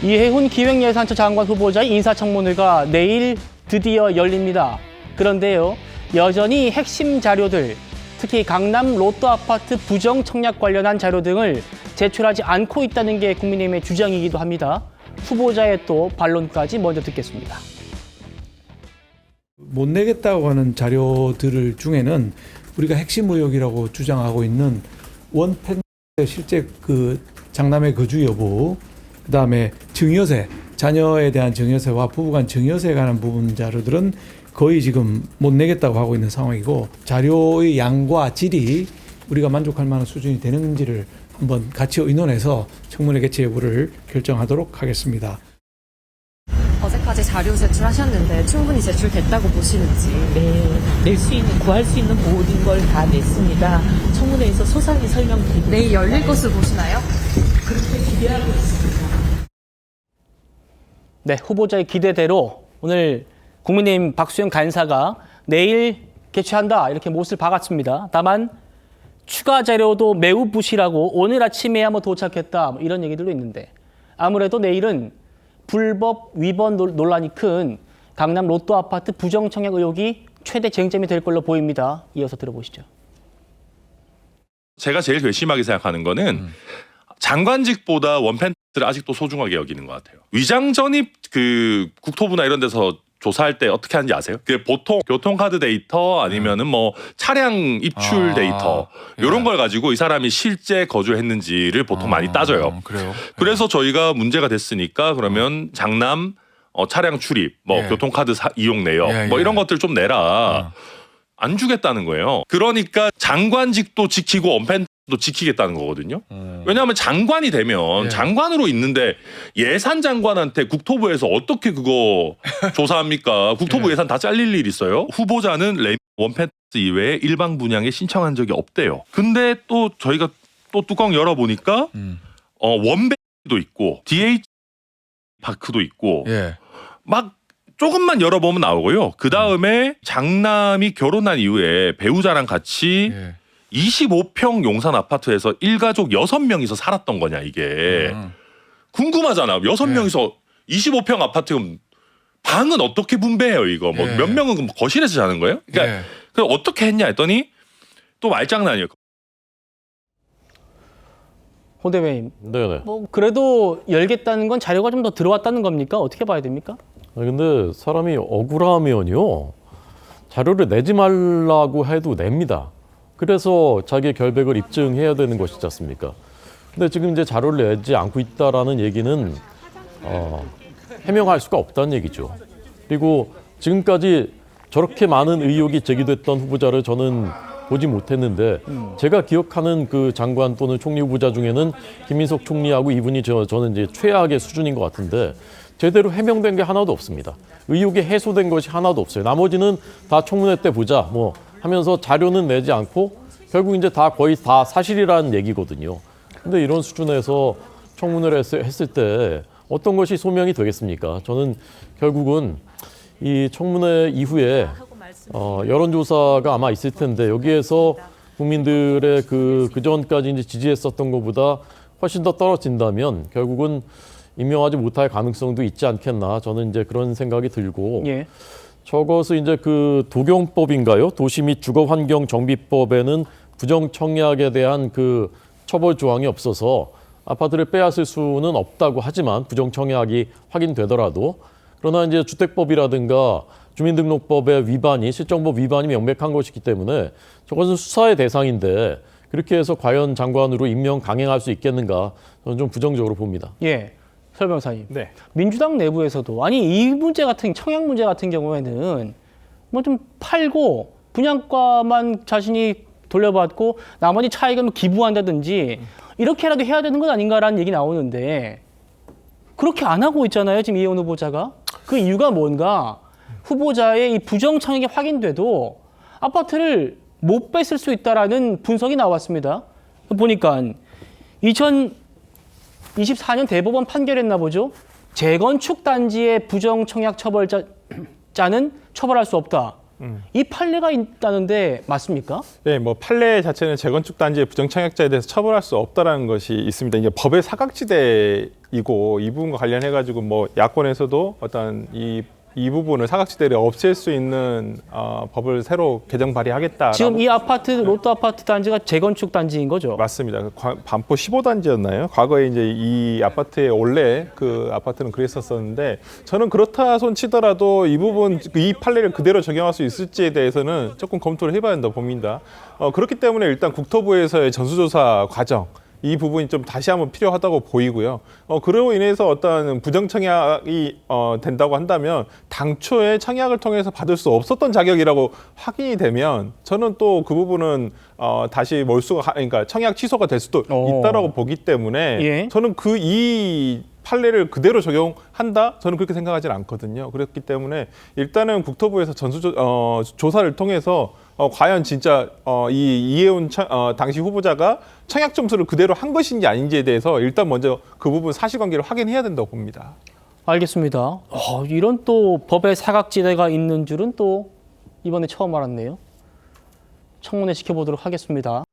이해훈 기획예산처 장관 후보자의 인사청문회가 내일 드디어 열립니다. 그런데요, 여전히 핵심 자료들, 특히 강남 로또 아파트 부정 청약 관련한 자료 등을 제출하지 않고 있다는 게 국민의힘의 주장이기도 합니다. 후보자의 또 반론까지 먼저 듣겠습니다. 못 내겠다고 하는 자료들 중에는 우리가 핵심 의혹이라고 주장하고 있는 원팬 실제 그 장남의 거주 여부, 그다음에 증여세, 자녀에 대한 증여세와 부부간 증여세에 관한 부분 자료들은 거의 지금 못 내겠다고 하고 있는 상황이고, 자료의 양과 질이 우리가 만족할 만한 수준이 되는지를 한번 같이 의논해서 청문회 개최 여부를 결정하도록 하겠습니다. 어제까지 자료 제출하셨는데 충분히 제출됐다고 보시는지. 네, 낼 수 있는, 구할 수 있는 모든 걸 다 냈습니다. 청문회에서 소상히 설명드리겠습니다. 내일 열릴 것을 보시나요? 그렇게 기대하고 있습니다. 네, 후보자의 기대대로 오늘 국민의힘 박수영 간사가 내일 개최한다 이렇게 못을 박았습니다. 다만 추가 자료도 매우 부실하고 오늘 아침에야 도착했다 이런 얘기들도 있는데, 아무래도 내일은 불법 위반 논란이 큰 강남 로또 아파트 부정 청약 의혹이 최대 쟁점이 될 걸로 보입니다. 이어서 들어보시죠. 제가 제일 괘씸하게 생각하는 거는 장관직보다 원팬들을 아직도 소중하게 여기는 것 같아요. 위장 전입 그 국토부나 이런 데서 조사할 때 어떻게 하는지 아세요? 그 보통 교통카드 데이터 아니면은 뭐 차량 입출 데이터 이런 걸 가지고 이 사람이 실제 거주했는지를 보통 많이 따져요. 그래요? 그래서 저희가 문제가 됐으니까 그러면 장남 차량 출입, 교통카드 이용 내역 뭐 이런 것들 좀 내라. 안 주겠다는 거예요. 그러니까 장관직도 지키고 원팬도 지키겠다는 거거든요. 왜냐하면 장관이 되면 장관으로 있는데 예산 장관한테 국토부에서 어떻게 그거 조사합니까? 국토부 예산 다 잘릴 일 있어요? 후보자는 원팬 이외에 일방 분양에 신청한 적이 없대요. 근데 또 저희가 또 뚜껑 열어보니까 원베도 있고 DH 파크도 있고 막 조금만 열어보면 나오고요. 그 다음에 장남이 결혼한 이후에 배우자랑 같이 25평 용산 아파트에서 일가족 6명이서 살았던 거냐 이게. 궁금하잖아. 6명이서 25평 아파트면 방은 어떻게 분배해요 이거. 뭐 몇 명은 거실에서 자는 거예요? 그러니까 그래서 어떻게 했냐 했더니 또 말장난이에요. 홍 대변인, 네네. 그래도 열겠다는 건 자료가 좀 더 들어왔다는 겁니까? 어떻게 봐야 됩니까? 근데 사람이 억울하면요, 자료를 내지 말라고 해도 냅니다. 그래서 자기의 결백을 입증해야 되는 것이지 않습니까? 근데 지금 이제 자료를 내지 않고 있다라는 얘기는 해명할 수가 없다는 얘기죠. 그리고 지금까지 저렇게 많은 의혹이 제기됐던 후보자를 저는 보지 못했는데, 제가 기억하는 그 장관 또는 총리 후보자 중에는 김민석 총리하고 이분이 저는 이제 최악의 수준인 것 같은데, 제대로 해명된 게 하나도 없습니다. 의혹이 해소된 것이 하나도 없어요. 나머지는 다 청문회 때 보자 뭐 하면서 자료는 내지 않고 결국 이제 다 거의 다 사실이라는 얘기거든요. 근데 이런 수준에서 청문회를 했을 때 어떤 것이 소명이 되겠습니까? 저는 결국은 이 청문회 이후에 여론조사가 아마 있을 텐데, 여기에서 국민들의 그 전까지 이제 지지했었던 것보다 훨씬 더 떨어진다면 결국은 임명하지 못할 가능성도 있지 않겠나, 저는 이제 그런 생각이 들고, 저것을 이제 그 도경법인가요? 도시 및 주거환경정비법에는 부정 청약에 대한 그 처벌 조항이 없어서 아파트를 빼앗을 수는 없다고 하지만, 부정 청약이 확인되더라도, 그러나 이제 주택법이라든가 주민등록법의 위반이, 실정법 위반이 명백한 것이기 때문에 저것은 수사의 대상인데 그렇게 해서 과연 장관으로 임명 강행할 수 있겠는가, 저는 좀 부정적으로 봅니다. 설 변호사님, 민주당 내부에서도 이 문제 같은 청약 문제 같은 경우에는 좀 팔고 분양가만 자신이 돌려받고 나머지 차익은 기부한다든지 이렇게라도 해야 되는 것 아닌가라는 얘기 나오는데, 그렇게 안 하고 있잖아요 지금 이해훈 후보자가. 그 이유가 뭔가? 후보자의 이 부정 청약이 확인돼도 아파트를 못 뺏을 수 있다라는 분석이 나왔습니다. 보니까 2024년 대법원 판결했나 보죠. 재건축 단지의 부정 청약 처벌자는 처벌할 수 없다. 이 판례가 있다는데 맞습니까? 네, 뭐 판례 자체는 재건축 단지의 부정 청약자에 대해서 처벌할 수 없다라는 것이 있습니다. 이게 법의 사각지대이고 이 부분과 관련해 가지고 뭐 야권에서도 어떤 이 부분을 사각지대를 없앨 수 있는 법을 새로 개정 발의하겠다. 지금 이 아파트 로또 아파트 단지가 재건축 단지인 거죠? 맞습니다. 반포 15단지였나요? 과거에 이제 이 아파트의 원래 그 아파트는 그랬었었는데 저는 그렇다 손 치더라도 이 부분 이 판례를 그대로 적용할 수 있을지에 대해서는 조금 검토를 해봐야 한다고 봅니다. 그렇기 때문에 일단 국토부에서의 전수조사 과정 이 부분이 좀 다시 한번 필요하다고 보이고요. 그로 인해서 어떤 부정 청약이 된다고 한다면 당초에 청약을 통해서 받을 수 없었던 자격이라고 확인이 되면 저는 또 그 부분은 다시 그러니까 청약 취소가 될 수도 있다라고 보기 때문에 예. 저는 이 판례를 그대로 적용한다? 저는 그렇게 생각하지는 않거든요. 그렇기 때문에 일단은 국토부에서 조사를 통해서 과연 진짜 이 이혜훈 당시 후보자가 청약 점수를 그대로 한 것인지 아닌지에 대해서 일단 먼저 그 부분 사실관계를 확인해야 된다고 봅니다. 알겠습니다. 이런 또 법의 사각지대가 있는 줄은 또 이번에 처음 알았네요. 청문회 시켜보도록 하겠습니다.